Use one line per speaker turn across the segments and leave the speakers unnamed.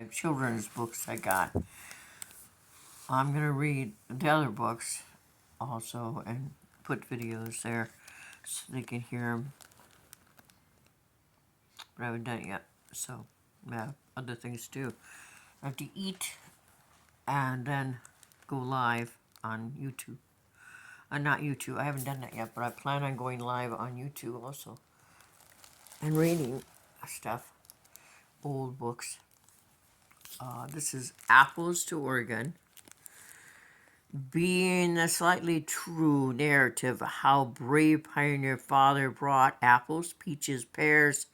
children's books I got. I'm going to read the other books also and put videos there so they can hear them. But I haven't done it yet. So, yeah, other things too. I have to eat and then go live on YouTube. Not YouTube, I haven't done that yet, but I plan on going live on YouTube also. And reading stuff, old books. This is Apples to Oregon. Being a slightly true narrative of how brave pioneer father brought apples, peaches, pears,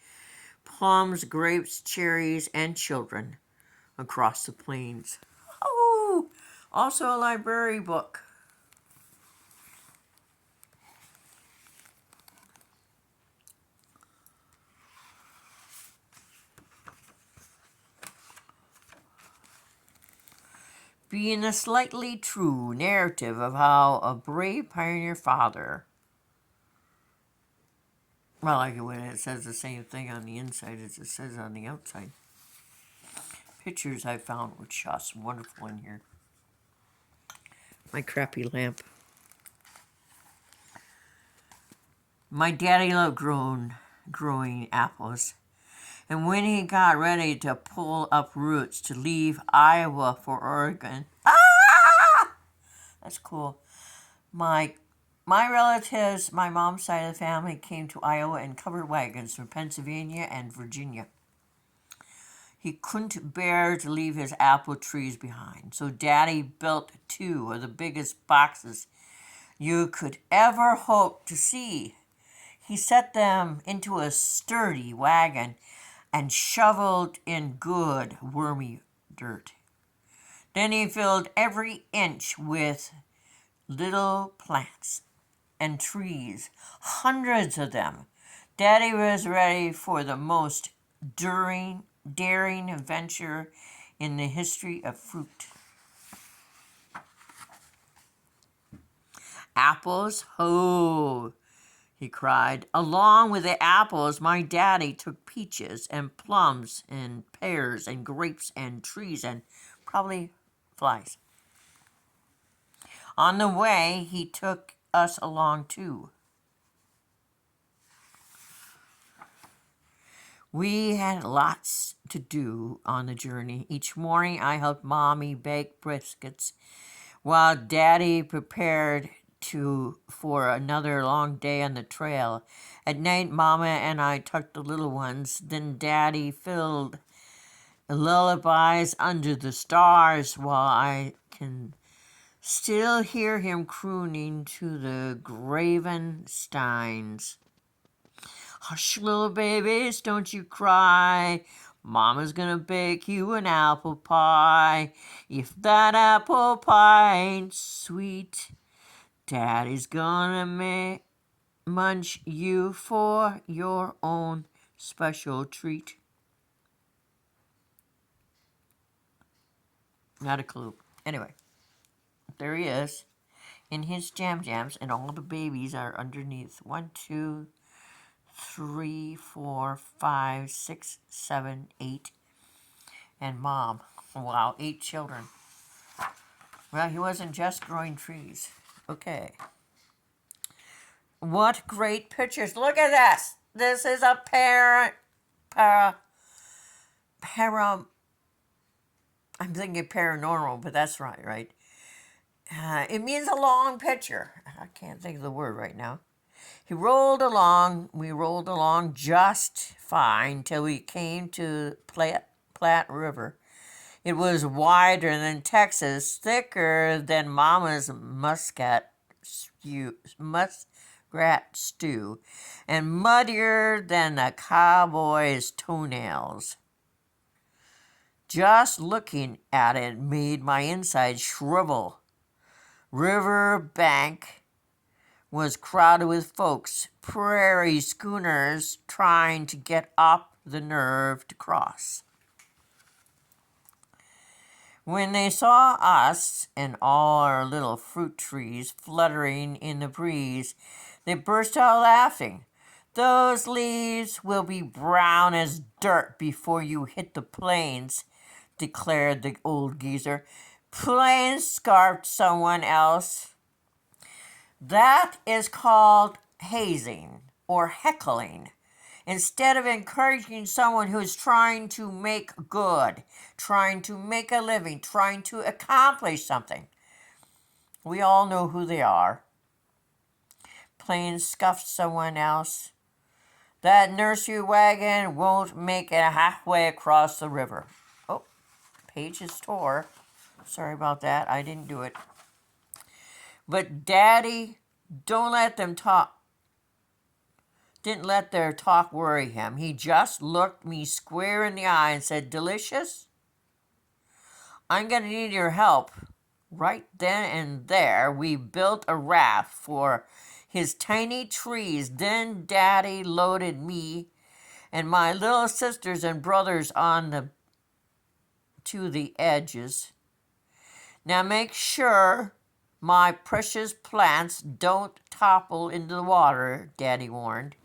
plums, grapes, cherries, and children across the plains. Oh, also a library book. Being a slightly true narrative of how a brave pioneer father. I like it when it says the same thing on the inside as it says on the outside. Pictures I found were just wonderful in here. My crappy lamp. My daddy loved growing apples. And when he got ready to pull up roots to leave Iowa for Oregon, that's cool. My relatives, my mom's side of the family, came to Iowa in covered wagons from Pennsylvania and Virginia. He couldn't bear to leave his apple trees behind, so Daddy built 2 of the biggest boxes you could ever hope to see. He set them into a sturdy wagon and shoveled in good, wormy dirt. Then he filled every inch with little plants and trees, hundreds of them. Daddy was ready for the most daring adventure in the history of fruit. Apples, ho! He cried. Along with the apples, my daddy took peaches and plums and pears and grapes and trees and probably flies. On the way, he took us along too. We had lots to do on the journey. Each morning, I helped Mommy bake biscuits while Daddy prepared for another long day on the trail. At night, Mama and I tucked the little ones. Then Daddy filled lullabies under the stars while I can still hear him crooning to the graven steins. Hush, little babies, don't you cry. Mama's gonna bake you an apple pie. If that apple pie ain't sweet, Daddy's gonna munch you for your own special treat. Not a clue. Anyway, there he is in his jams, and all the babies are underneath. 1, 2, 3, 4, 5, 6, 7, 8, and Mom. Wow, 8 children. Well, he wasn't just growing trees. Okay. What great pictures. Look at this. This is a I'm thinking paranormal, but that's right? It means a long picture. I can't think of the word right now. We rolled along just fine till we came to Platte River. It was wider than Texas, thicker than Mama's muskrat stew, and muddier than a cowboy's toenails. Just looking at it made my insides shrivel. River bank was crowded with folks, prairie schooners trying to get up the nerve to cross. When they saw us and all our little fruit trees fluttering in the breeze, they burst out laughing. Those leaves will be brown as dirt before you hit the plains. declared the old geezer. Plain scarfed someone else. That is called hazing or heckling. Instead of encouraging someone who's trying to make good, trying to make a living, trying to accomplish something. We all know who they are. Plain scuffed someone else. That nursery wagon won't make it halfway across the river. Oh, page is tore. Sorry about that. I didn't do it. But Daddy, don't let them talk. Didn't let their talk worry him. He just looked me square in the eye and said, Delicious, I'm going to need your help. Right then and there, we built a raft for his tiny trees. Then Daddy loaded me and my little sisters and brothers to the edges. Now make sure my precious plants don't topple into the water, Daddy warned.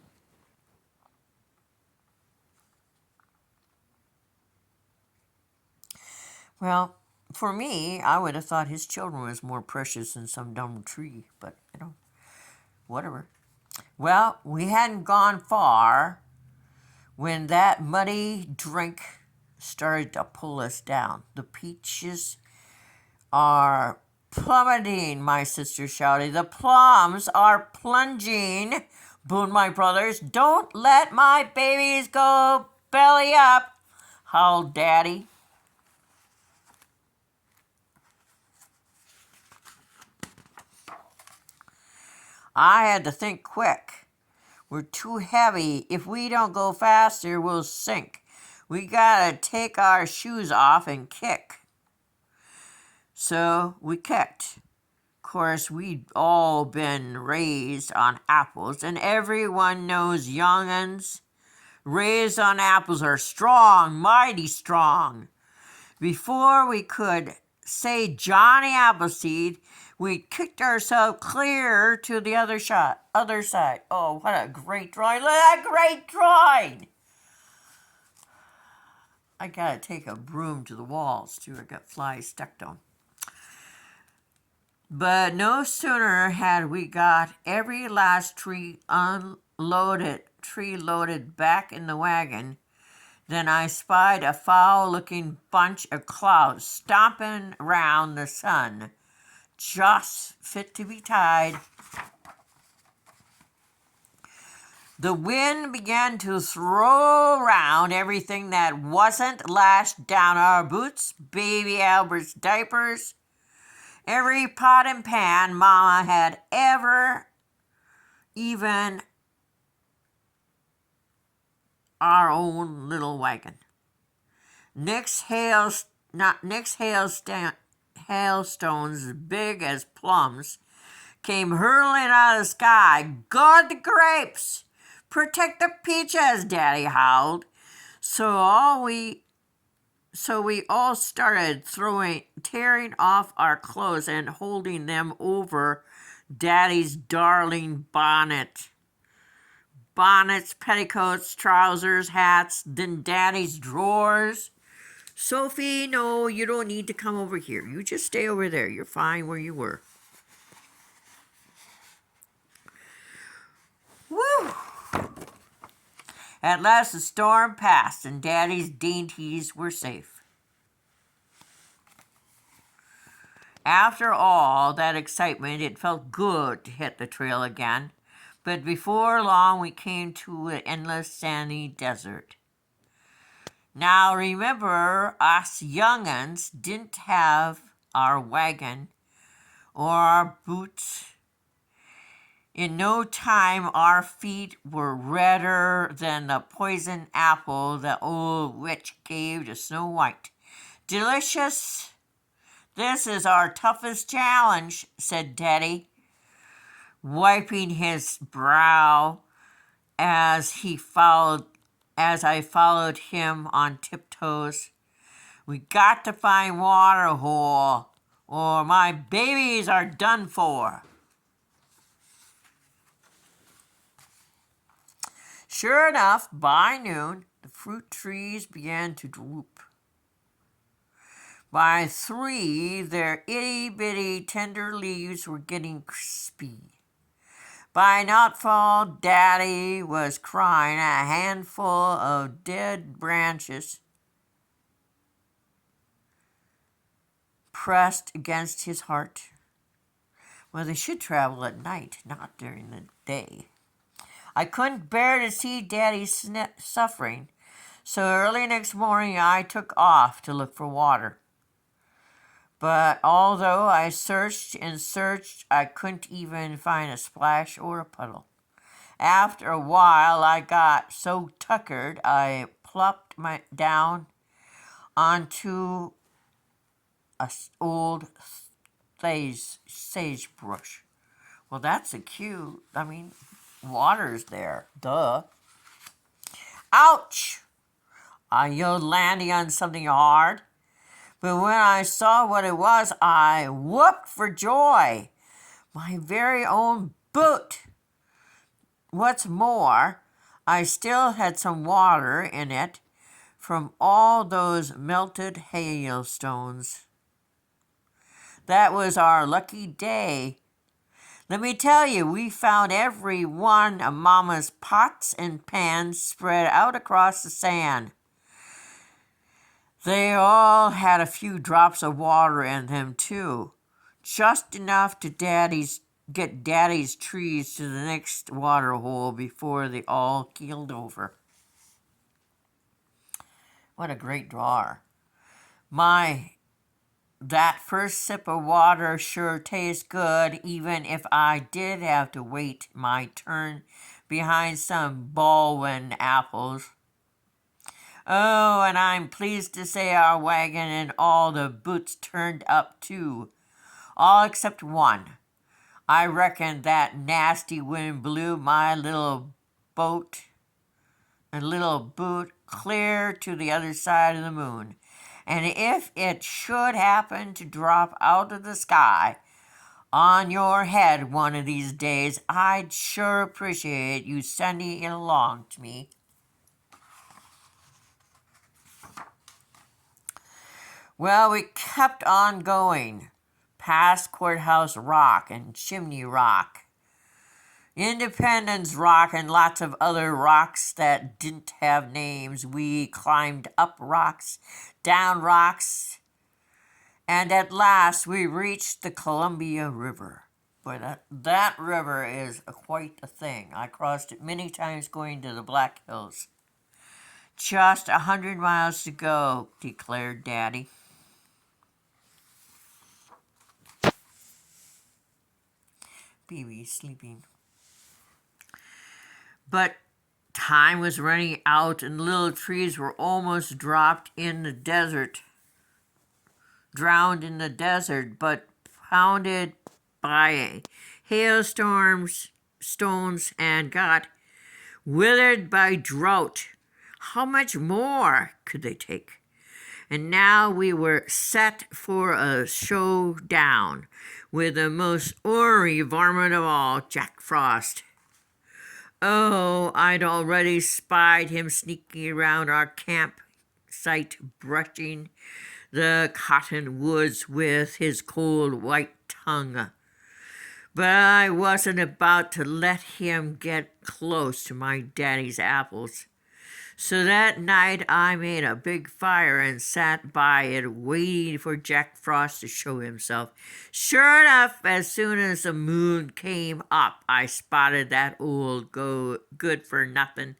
Well, for me, I would have thought his children was more precious than some dumb tree, but whatever. Well, we hadn't gone far when that muddy drink started to pull us down. The peaches are plummeting, my sister shouted. The plums are plunging, boomed my brothers. Don't let my babies go belly up, howled Daddy. I had to think quick. We're too heavy. If we don't go faster, we'll sink. We gotta take our shoes off and kick. So we kicked. Of course, we'd all been raised on apples, and everyone knows young'uns raised on apples are strong, mighty strong. Before we could say Johnny Appleseed, we kicked ourselves clear to the other side. Oh, what a great drawing. Look at that great drawing. I gotta take a broom to the walls too. I got flies stuck to them. But no sooner had we got every last tree loaded back in the wagon, than I spied a foul-looking bunch of clouds stomping round the sun, just fit to be tied. The wind began to throw around everything that wasn't lashed down our boots, baby Albert's diapers, every pot and pan Mama had ever, even our own little wagon. Nick's hailstones big as plums came hurling out of the sky. Guard the grapes! Protect the peaches, Daddy howled. So we all started tearing off our clothes and holding them over Daddy's darling bonnet. Bonnets, petticoats, trousers, hats, then Daddy's drawers. Sophie, no, you don't need to come over here. You just stay over there. You're fine where you were. Woo! At last the storm passed and Daddy's dainties were safe. After all that excitement, it felt good to hit the trail again. But before long, we came to an endless sandy desert. Now remember, us young'uns didn't have our wagon or our boots. In no time, our feet were redder than the poison apple the old witch gave to Snow White. Delicious! This is our toughest challenge, said Daddy, wiping his brow as I followed him on tiptoes. We got to find water hole, or my babies are done for. Sure enough, by noon, the fruit trees began to droop. By 3, their itty-bitty tender leaves were getting crispy. By nightfall, Daddy was crying a handful of dead branches pressed against his heart. Well, they should travel at night, not during the day. I couldn't bear to see Daddy suffering, so early next morning I took off to look for water. But although I searched and searched, I couldn't even find a splash or a puddle. After a while, I got so tuckered I plopped down onto a old sagebrush. Well, that's a cute. Water's there. Duh. Ouch! I yelled, landing on something hard. But when I saw what it was, I whooped for joy. My very own boot. What's more, I still had some water in it from all those melted hailstones. That was our lucky day. Let me tell you, we found every one of Mama's pots and pans spread out across the sand. They all had a few drops of water in them, too. Just enough to get Daddy's trees to the next water hole before they all keeled over. What a great drawer. That first sip of water sure tastes good, even if I did have to wait my turn behind some Baldwin apples. Oh, and I'm pleased to say our wagon and all the boots turned up too, all except one. I reckon that nasty wind blew my little boot clear to the other side of the moon. And if it should happen to drop out of the sky on your head one of these days, I'd sure appreciate you sending it along to me. Well, we kept on going, past Courthouse Rock and Chimney Rock, Independence Rock, and lots of other rocks that didn't have names. We climbed up rocks, down rocks, and at last we reached the Columbia River. Boy, that river is quite a thing. I crossed it many times going to the Black Hills. Just 100 miles to go, declared Daddy. Baby's sleeping. But time was running out and little trees were almost drowned in the desert, but pounded by hailstorms, stones, and got withered by drought. How much more could they take? And now we were set for a showdown with the most ornery varmint of all, Jack Frost. Oh, I'd already spied him sneaking around our campsite, brushing the cottonwoods with his cold white tongue. But I wasn't about to let him get close to my daddy's apples. So that night I made a big fire and sat by it waiting for Jack Frost to show himself. Sure enough, as soon as the moon came up, I spotted that old good-for-nothing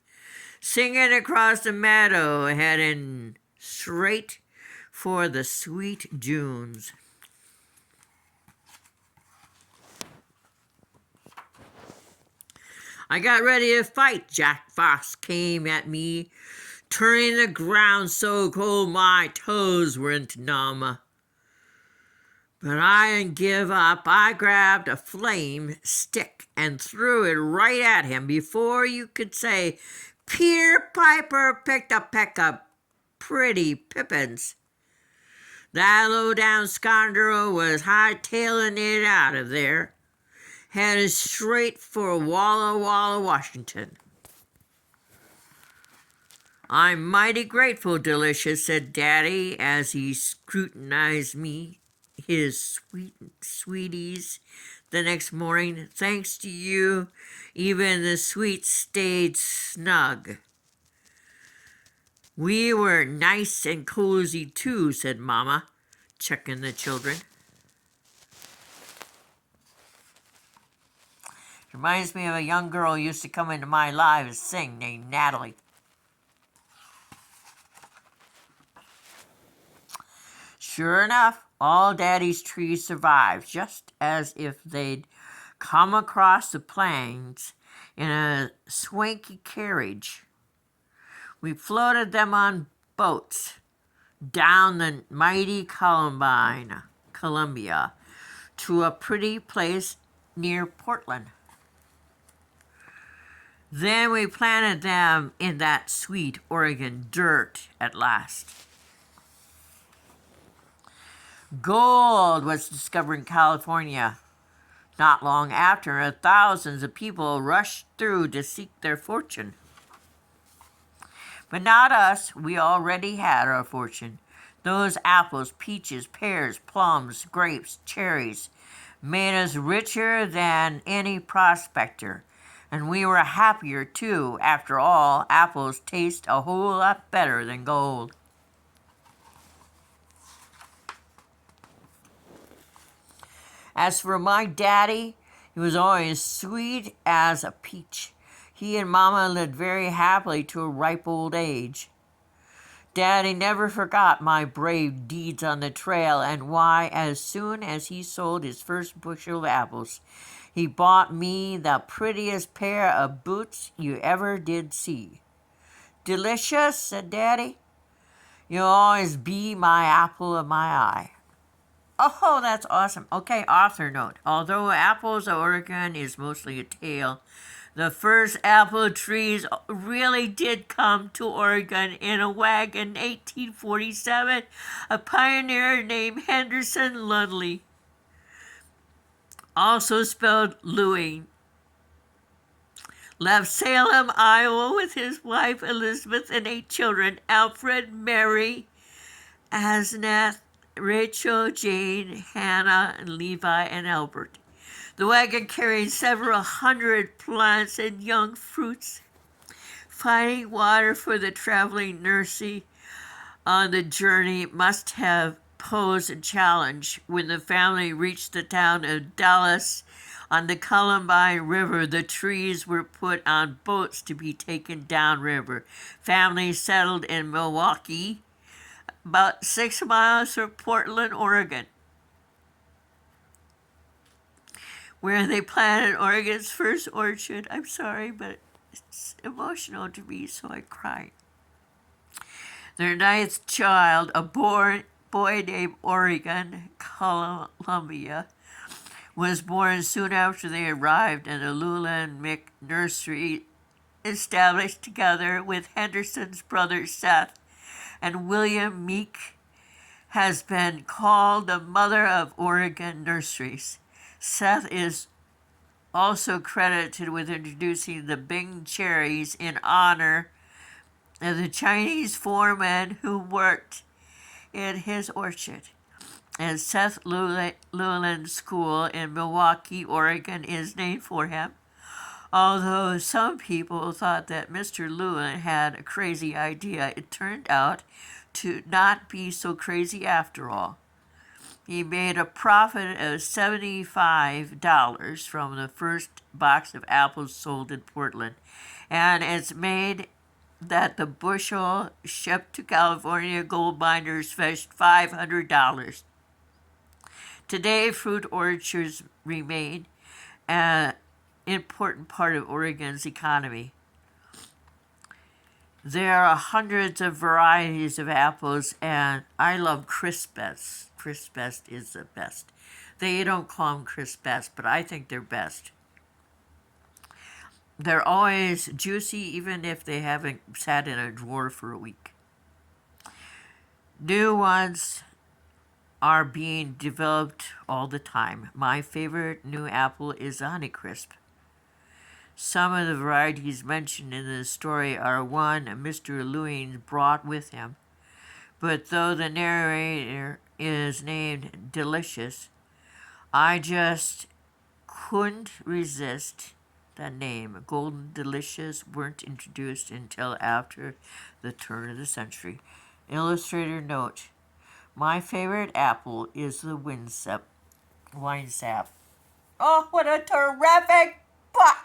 singing across the meadow, heading straight for the sweet Junes. I got ready to fight. Jack Frost came at me, turning the ground so cold my toes went numb. But I didn't give up. I grabbed a flame stick and threw it right at him before you could say, Peter Piper picked a peck of pretty pippins. That low-down scoundrel was hightailing it out of there, headed straight for Walla Walla, Washington. I'm mighty grateful, Delicious, said Daddy as he scrutinized me, his sweeties, the next morning. Thanks to you, even the sweets stayed snug. We were nice and cozy too, said Mama, checking the children. Reminds me of a young girl who used to come into my life and sing named Natalie. Sure enough, all Daddy's trees survived, just as if they'd come across the plains in a swanky carriage. We floated them on boats down the mighty Columbia, to a pretty place near Portland. Then we planted them in that sweet Oregon dirt at last. Gold was discovered in California. Not long after, thousands of people rushed through to seek their fortune. But not us. We already had our fortune. Those apples, peaches, pears, plums, grapes, cherries made us richer than any prospector. And we were happier too. After all, apples taste a whole lot better than gold. As for my daddy, he was always sweet as a peach. He and Mama lived very happily to a ripe old age. Daddy never forgot my brave deeds on the trail and why, as soon as he sold his first bushel of apples, he bought me the prettiest pair of boots you ever did see. Delicious, said Daddy. You'll always be my apple of my eye. Oh, that's awesome. Okay, author note. Although Apples of Oregon is mostly a tale, the first apple trees really did come to Oregon in a wagon in 1847. A pioneer named Henderson Ludley, also spelled Louis, left Salem, Iowa with his wife Elizabeth and 8 children, Alfred, Mary, Asnath, Rachel, Jane, Hannah, and Levi, and Albert. The wagon carried several hundred plants and young fruits. Finding water for the traveling nursery on the journey must have posed a challenge. When the family reached the town of Dallas on the Columbine River, the trees were put on boats to be taken downriver. Families settled in Milwaukee, about 6 miles from Portland, Oregon, where they planted Oregon's first orchard. I'm sorry, but it's emotional to me, so I cry. Their 9th child, a boy named Oregon Columbia, was born soon after they arrived in the Llewellyn Mick Nursery, established together with Henderson's brother Seth, and William Meek has been called the mother of Oregon nurseries. Seth is also credited with introducing the Bing cherries in honor of the Chinese foreman who worked in his orchard. And Seth Llewellyn School in Milwaukee, Oregon is named for him. Although some people thought that Mr. Llewellyn had a crazy idea, it turned out to not be so crazy after all. He made a profit of $75 from the first box of apples sold in Portland, and it's made that the bushel shipped to California gold miners fetched $500. Today, fruit orchards remain an important part of Oregon's economy. There are hundreds of varieties of apples, and I love Crisp Best. Crisp Best is the best. They don't call them Crisp Best, but I think they're best. They're always juicy, even if they haven't sat in a drawer for a week. New ones are being developed all the time. My favorite new apple is the Honeycrisp. Some of the varieties mentioned in the story are one Mr. Lewin brought with him, but though the narrator is named Delicious, I just couldn't resist the name. Golden Delicious weren't introduced until after the turn of the century. Illustrator note: my favorite apple is the Winesap. Oh, what a terrific book!